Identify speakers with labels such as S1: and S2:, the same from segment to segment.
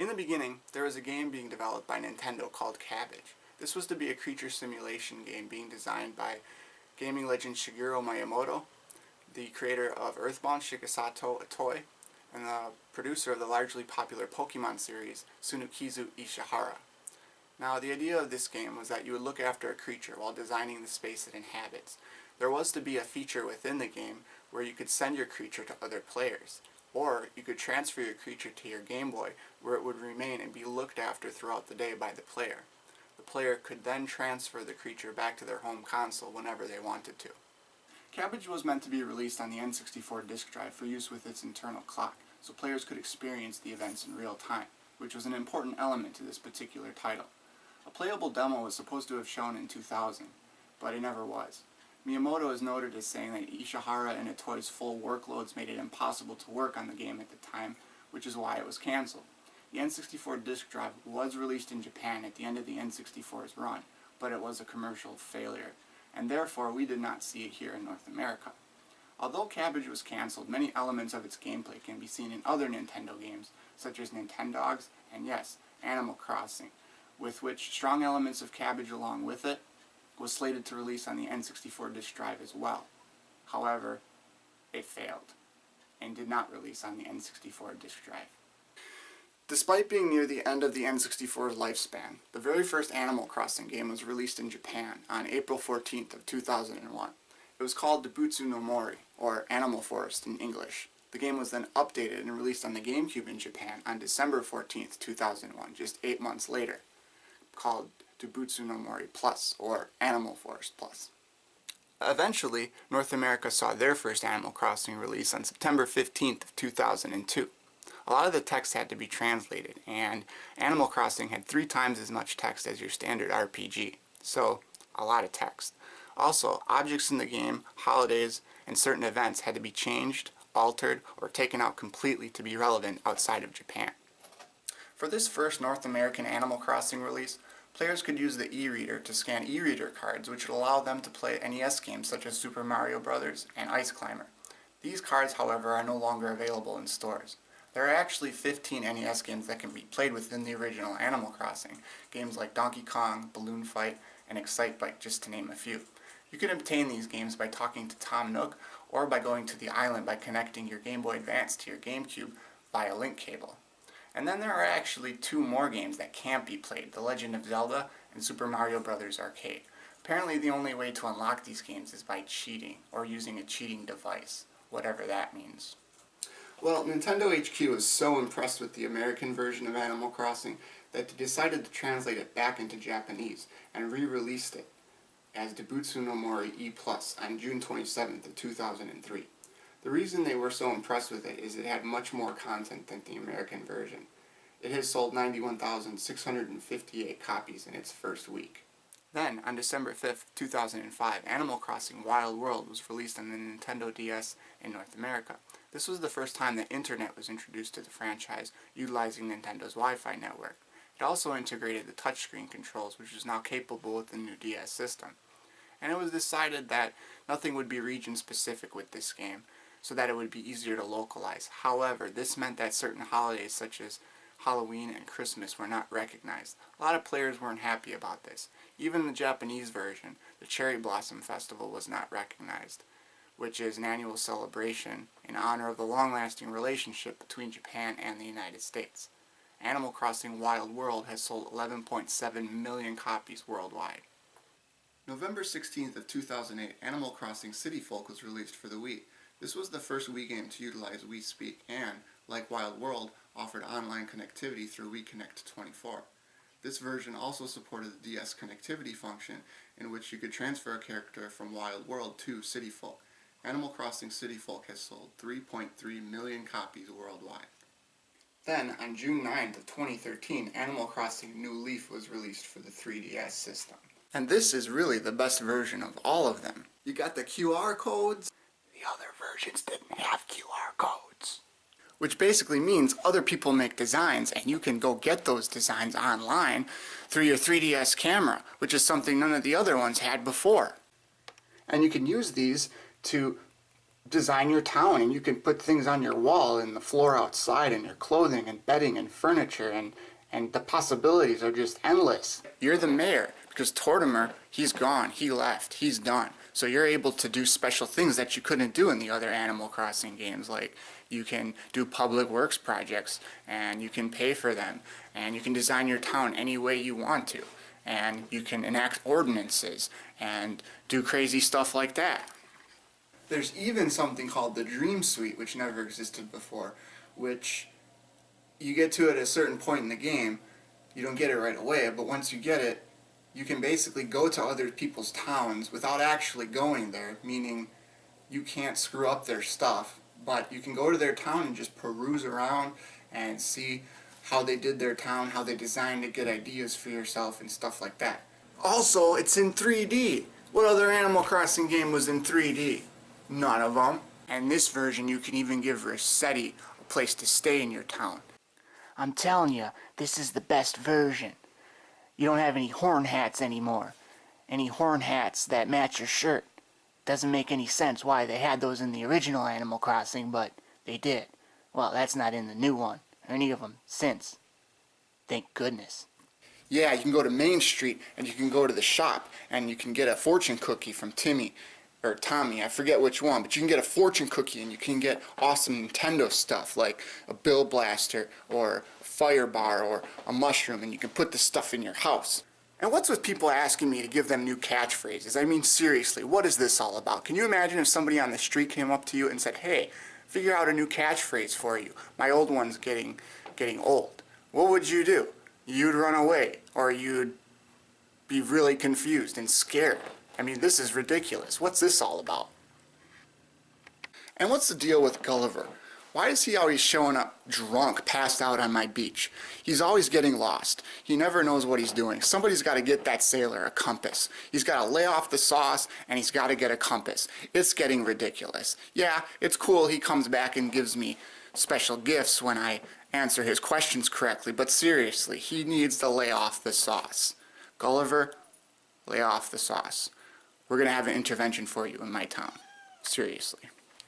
S1: In the beginning, there was a game being developed by Nintendo called Cabbage. This was to be a creature simulation game being designed by gaming legend Shigeru Miyamoto, the creator of Earthbound Shigesato, a toy, and the producer of the largely popular Pokemon series, Tsunukizu Ishihara. Now, the idea of this game was that you would look after a creature while designing the space it inhabits. There was to be a feature within the game where you could send your creature to other players, or you could transfer your creature to your Game Boy where it would remain and be looked after throughout the day by the player. The player could then transfer the creature back to their home console whenever they wanted to. Cabbage was meant to be released on the N64 Disk Drive for use with its internal clock, so players could experience the events in real time, which was an important element to this particular title. A playable demo was supposed to have shown in 2000, but it never was. Miyamoto is noted as saying that Ishihara and Itoi's full workloads made it impossible to work on the game at the time, which is why it was cancelled. The N64 Disk Drive was released in Japan at the end of the N64's run, but it was a commercial failure, and therefore we did not see it here in North America. Although Cabbage was cancelled, many elements of its gameplay can be seen in other Nintendo games, such as Nintendogs and, yes, Animal Crossing, with which strong elements of Cabbage along with it was slated to release on the N64 Disk Drive as well. However, it failed, and did not release on the N64 Disk Drive. Despite being near the end of the N64's lifespan, the very first Animal Crossing game was released in Japan on April 14th of 2001. It was called Dobutsu no Mori, or Animal Forest in English. The game was then updated and released on the GameCube in Japan on December 14th, 2001, just 8 months later, called Dobutsu no Mori Plus, or Animal Forest Plus. Eventually, North America saw their first Animal Crossing release on September 15th of 2002. A lot of the text had to be translated, and Animal Crossing had 3 times as much text as your standard RPG, so a lot of text. Also, objects in the game, holidays, and certain events had to be changed, altered, or taken out completely to be relevant outside of Japan. For this first North American Animal Crossing release, players could use the e-reader to scan e-reader cards, which would allow them to play NES games such as Super Mario Bros. And Ice Climber. These cards, however, are no longer available in stores. There are actually 15 NES games that can be played within the original Animal Crossing, games like Donkey Kong, Balloon Fight, and Excitebike, just to name a few. You can obtain these games by talking to Tom Nook, or by going to the island by connecting your Game Boy Advance to your GameCube via link cable. And then there are actually 2 more games that can't be played, The Legend of Zelda and Super Mario Bros. Arcade. Apparently the only way to unlock these games is by cheating, or using a cheating device, whatever that means. Well, Nintendo HQ was so impressed with the American version of Animal Crossing that they decided to translate it back into Japanese and re-released it as Dobutsu no Mori E Plus on June 27th of 2003. The reason they were so impressed with it is it had much more content than the American version. It has sold 91,658 copies in its first week. Then, on December 5th, 2005, Animal Crossing Wild World was released on the Nintendo DS in North America. This was the first time that Internet was introduced to the franchise, utilizing Nintendo's Wi-Fi network. It also integrated the touchscreen controls, which is now capable with the new DS system. And it was decided that nothing would be region-specific with this game, so that it would be easier to localize. However, this meant that certain holidays such as Halloween and Christmas were not recognized. A lot of players weren't happy about this. Even the Japanese version, the Cherry Blossom Festival, was not recognized, which is an annual celebration in honor of the long-lasting relationship between Japan and the United States. Animal Crossing Wild World has sold 11.7 million copies worldwide. November 16th of 2008, Animal Crossing City Folk was released for the Wii. This was the first Wii game to utilize Wii Speak and, like Wild World, offered online connectivity through Wii Connect 24. This version also supported the DS connectivity function, in which you could transfer a character from Wild World to City Folk. Animal Crossing City Folk has sold 3.3 million copies worldwide. Then, on June 9th of 2013, Animal Crossing New Leaf was released for the 3DS system. And this is really the best version of all of them. You got the QR codes. The other versions didn't have QR codes. Which basically means other people make designs and you can go get those designs online through your 3DS camera, which is something none of the other ones had before. And you can use these to design your town, and you can put things on your wall and the floor outside and your clothing and bedding and furniture, and the possibilities are just endless. You're the mayor because Tortimer, he's gone, he left, he's done. So you're able to do special things that you couldn't do in the other Animal Crossing games, like you can do public works projects and you can pay for them, and you can design your town any way you want to, and you can enact ordinances and do crazy stuff like that. There's even something called the Dream Suite, which never existed before, which you get to at a certain point in the game. You don't get it right away, but once you get it, you can basically go to other people's towns without actually going there, meaning you can't screw up their stuff, but you can go to their town and just peruse around and see how they did their town, how they designed it, get ideas for yourself and stuff like that. Also, it's in 3D. What other Animal Crossing game was in 3D? None of them. And this version, you can even give Vercetti a place to stay in your town. I'm telling you, this is the best version. You don't have any horn hats anymore. Any horn hats that match your shirt. Doesn't make any sense why they had those in the original Animal Crossing, but they did. Well, that's not in the new one, or any of them since. Thank goodness. Yeah, you can go to Main Street, and you can go to the shop, and you can get a fortune cookie from Timmy, or Tommy, I forget which one, but you can get a fortune cookie and you can get awesome Nintendo stuff like a Bill Blaster or a Fire Bar or a mushroom, and you can put this stuff in your house. And what's with people asking me to give them new catchphrases? I mean, seriously, what is this all about? Can you imagine if somebody on the street came up to you and said, hey, figure out a new catchphrase for you. My old one's getting old. What would you do? You'd run away, or you'd be really confused and scared. I mean, this is ridiculous. What's this all about? And what's the deal with Gulliver? Why is he always showing up drunk, passed out on my beach? He's always getting lost. He never knows what he's doing. Somebody's got to get that sailor a compass. He's got to lay off the sauce, and he's got to get a compass. It's getting ridiculous. Yeah, it's cool he comes back and gives me special gifts when I answer his questions correctly, but seriously, he needs to lay off the sauce. Gulliver, lay off the sauce. We're going to have an intervention for you in my town. Seriously.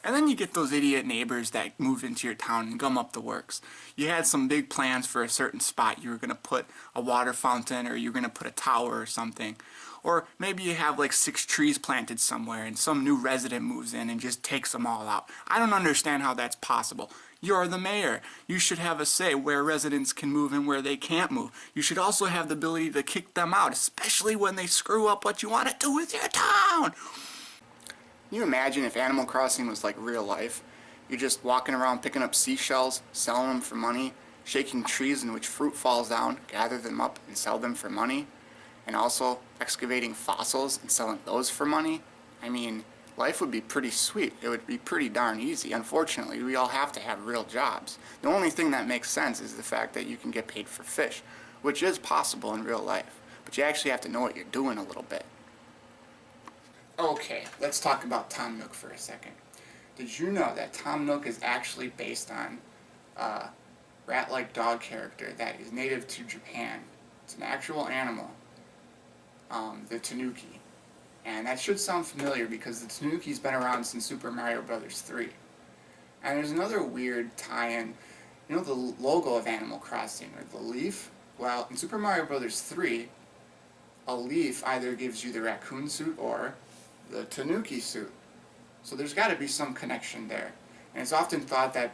S1: And then you get those idiot neighbors that move into your town and gum up the works. You had some big plans for a certain spot. You were going to put a water fountain, or you were going to put a tower or something. Or maybe you have like 6 trees planted somewhere and some new resident moves in and just takes them all out. I don't understand how that's possible. You're the mayor. You should have a say where residents can move and where they can't move. You should also have the ability to kick them out, especially when they screw up what you want to do with your town. Can you imagine if Animal Crossing was like real life? You're just walking around picking up seashells, selling them for money, shaking trees in which fruit falls down, gather them up and sell them for money, and also excavating fossils and selling those for money. I mean, life would be pretty sweet. It would be pretty darn easy. Unfortunately, we all have to have real jobs. The only thing that makes sense is the fact that you can get paid for fish, which is possible in real life, but you actually have to know what you're doing a little bit. Okay, let's talk about Tom Nook for a second. Did you know that Tom Nook is actually based on a rat-like dog character that is native to Japan? It's an actual animal, the Tanuki. And that should sound familiar because the Tanuki's been around since Super Mario Bros. 3. And there's another weird tie-in. You know the logo of Animal Crossing, or the leaf? Well, in Super Mario Bros. 3, a leaf either gives you the raccoon suit or the Tanuki suit. So there's got to be some connection there. And it's often thought that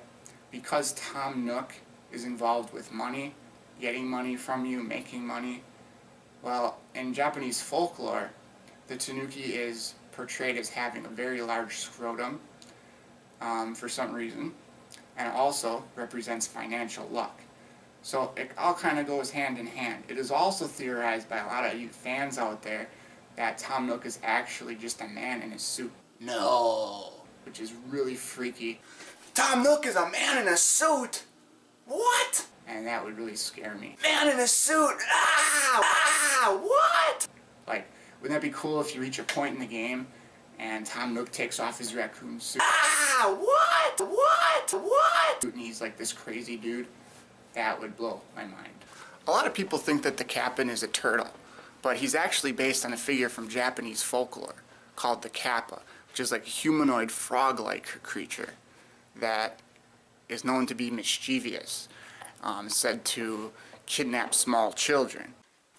S1: because Tom Nook is involved with money, getting money from you, making money, well, in Japanese folklore, the Tanuki is portrayed as having a very large scrotum for some reason, and it also represents financial luck. So it all kind of goes hand in hand. It is also theorized by a lot of you fans out there that Tom Nook is actually just a man in a suit. No. Which is really freaky. Tom Nook is a man in a suit? What? And that would really scare me. Man in a suit! Ah! Ah! What? Like, wouldn't that be cool if you reach a point in the game and Tom Nook takes off his raccoon suit? Ah! What? What? What? And he's like this crazy dude. That would blow my mind. A lot of people think that the Cap'n is a turtle, but he's actually based on a figure from Japanese folklore called the Kappa. which is like a humanoid frog-like creature that is known to be mischievous, said to kidnap small children.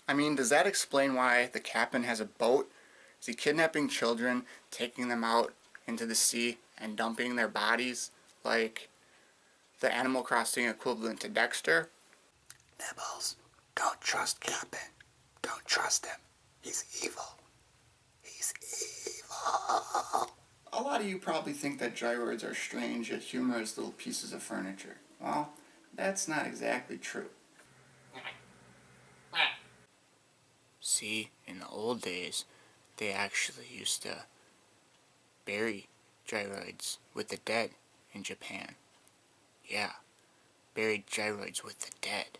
S1: I mean, does that explain why the captain has a boat? Is he kidnapping children, taking them out into the sea, and dumping their bodies like the Animal Crossing equivalent to Dexter? Nibbles, don't trust Captain. Don't trust him. He's evil. He's evil. A lot of you probably think that gyroids are strange yet humorous little pieces of furniture. Well, that's not exactly true. See, in the old days, they actually used to bury gyroids with the dead in Japan. Yeah, buried gyroids with the dead.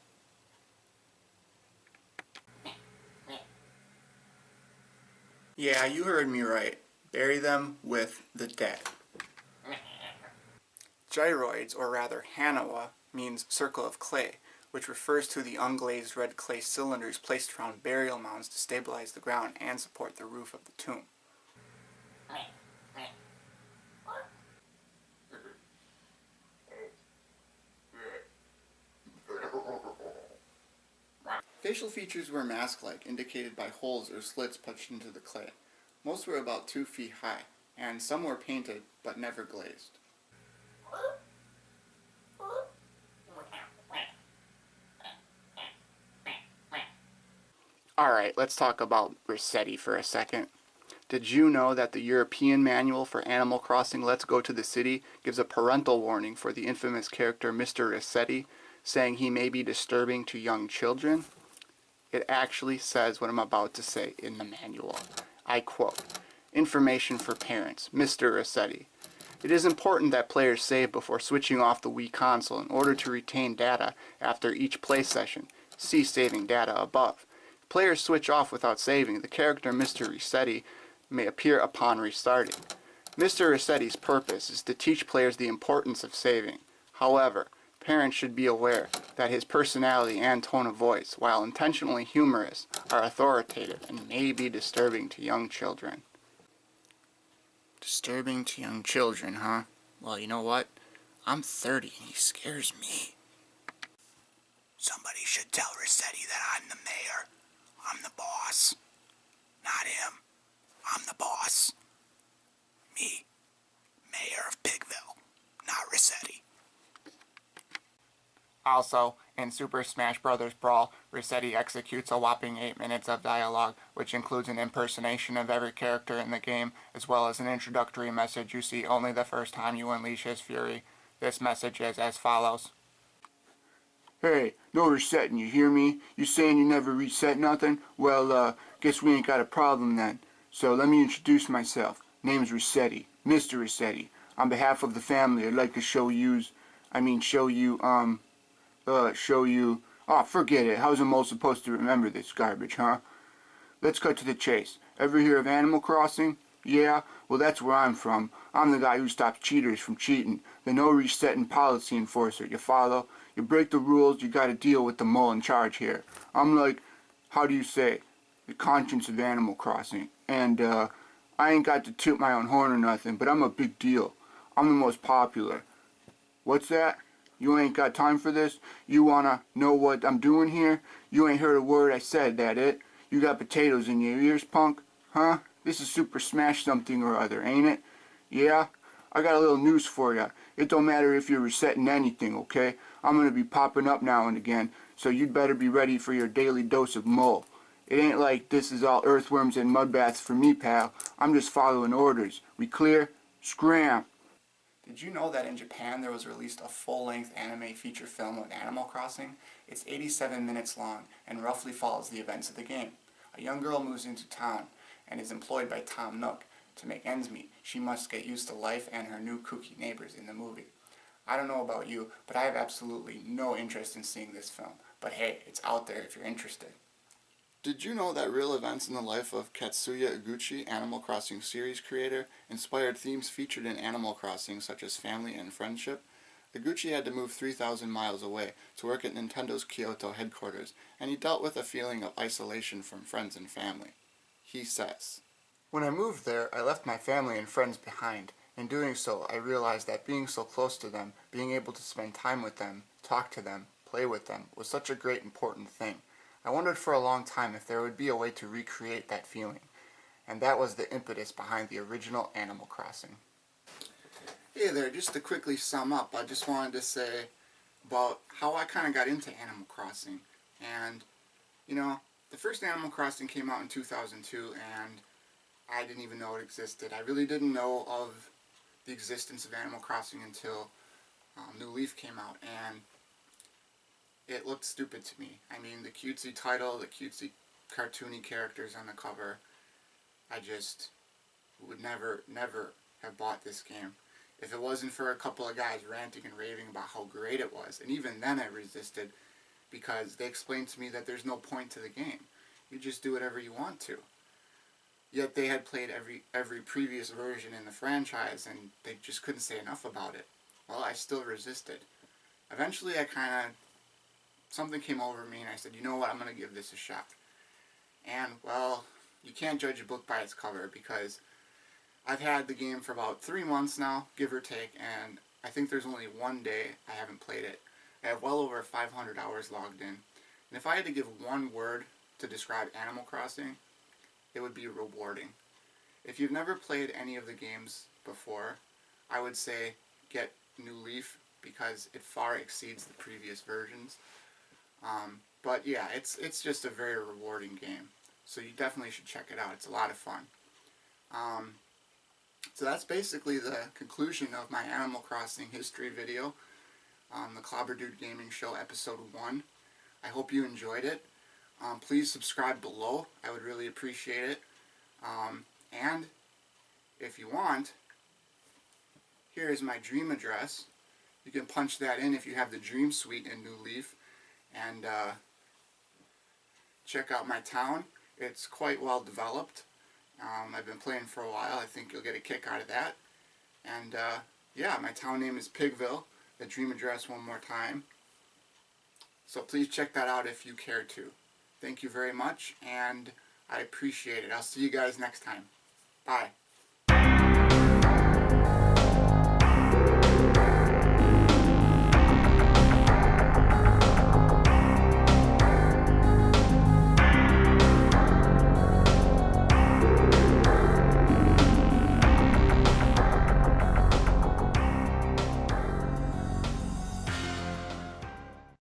S1: Yeah, you heard me right. Bury them with the dead. Gyroids, or rather Hanawa, means circle of clay, which refers to the unglazed red clay cylinders placed around burial mounds to stabilize the ground and support the roof of the tomb. Facial features were mask-like, indicated by holes or slits punched into the clay. Most were about 2 feet high, and some were painted but never glazed. Alright, let's talk about Vercetti for a second. Did you know that the European manual for Animal Crossing Let's Go to the City gives a parental warning for the infamous character Mr. Vercetti, saying he may be disturbing to young children? It actually says what I'm about to say in the manual. I quote, "Information for parents, Mr. Vercetti. It is important that players save before switching off the Wii console in order to retain data after each play session. See saving data above. If players switch off without saving, the character Mr. Vercetti may appear upon restarting. Mr. Vercetti's purpose is to teach players the importance of saving. However, parents should be aware that his personality and tone of voice, while intentionally humorous, are authoritative and may be disturbing to young children." Disturbing to young children, huh? Well, you know what? I'm 30 and he scares me. Somebody should tell Vercetti that I'm the mayor. I'm the boss. Not him. I'm the boss. Me. Mayor of Pigville. Not Vercetti. Also, in Super Smash Bros. Brawl, Vercetti executes a whopping 8 minutes of dialogue, which includes an impersonation of every character in the game, as well as an introductory message you see only the first time you unleash his fury. This message is as follows. "Hey, no resetting, you hear me? You saying you never reset nothing? Well, guess we ain't got a problem then. So let me introduce myself. Name's Vercetti, Mr. Vercetti. On behalf of the family, I'd like to show you, oh, forget it. How's a mole supposed to remember this garbage, huh? Let's cut to the chase. Ever hear of Animal Crossing? Yeah? Well, that's where I'm from. I'm the guy who stops cheaters from cheating. The no resetting policy enforcer, you follow? You break the rules, you gotta deal with the mole in charge here. I'm like, how do you say, the conscience of Animal Crossing. And, I ain't got to toot my own horn or nothing, but I'm a big deal. I'm the most popular. What's that? You ain't got time for this? You wanna know what I'm doing here? You ain't heard a word I said, that it? You got potatoes in your ears, punk? Huh? This is Super Smash something or other, ain't it? Yeah? I got a little news for ya. It don't matter if you're resetting anything, okay? I'm gonna be popping up now and again, so you'd better be ready for your daily dose of mole. It ain't like this is all earthworms and mud baths for me, pal. I'm just following orders. We clear? Scram! Did you know that in Japan there was released a full-length anime feature film of Animal Crossing? It's 87 minutes long and roughly follows the events of the game. A young girl moves into town and is employed by Tom Nook. To make ends meet, she must get used to life and her new kooky neighbors in the movie. I don't know about you, but I have absolutely no interest in seeing this film. But hey, it's out there if you're interested. Did you know that real events in the life of Katsuya Iguchi, Animal Crossing series creator, inspired themes featured in Animal Crossing such as family and friendship? Iguchi had to move 3,000 miles away to work at Nintendo's Kyoto headquarters, and he dealt with a feeling of isolation from friends and family. He says, When I moved there, I left my family and friends behind. In doing so, I realized that being so close to them, being able to spend time with them, talk to them, play with them, was such a great important thing. I wondered for a long time if there would be a way to recreate that feeling, and that was the impetus behind the original Animal Crossing. Hey there, just to quickly sum up, I just wanted to say about how I kind of got into Animal Crossing. And, you know, the first Animal Crossing came out in 2002, and I didn't even know it existed. I really didn't know of the existence of Animal Crossing until New Leaf came out, and it looked stupid to me. I mean, the cutesy title, the cutesy cartoony characters on the cover, I just would never have bought this game if it wasn't for a couple of guys ranting and raving about how great it was. And even then I resisted, because they explained to me that there's no point to the game. You just do whatever you want to. Yet they had played every previous version in the franchise, and they just couldn't say enough about it. Well, I still resisted. Eventually something came over me, and I said, you know what, I'm going to give this a shot. And, well, you can't judge a book by its cover, because I've had the game for about 3 months now, give or take, and I think there's only one day I haven't played it. I have well over 500 hours logged in. And if I had to give one word to describe Animal Crossing, it would be rewarding. If you've never played any of the games before, I would say get New Leaf, because it far exceeds the previous versions. But yeah, it's just a very rewarding game. So you definitely should check it out. It's a lot of fun. So that's basically the conclusion of my Animal Crossing history video on the Clobber Dude Gaming Show episode 1. I hope you enjoyed it. Please subscribe below. I would really appreciate it. And if you want, here is my dream address. You can punch that in if you have the Dream Suite in New Leaf. And check out my town. It's quite well developed. I've been playing for a while. I think you'll get a kick out of that. And yeah, my town name is Pigville. The dream address one more time. So please check that out if you care to. Thank you very much, and I appreciate it. I'll see you guys next time. Bye.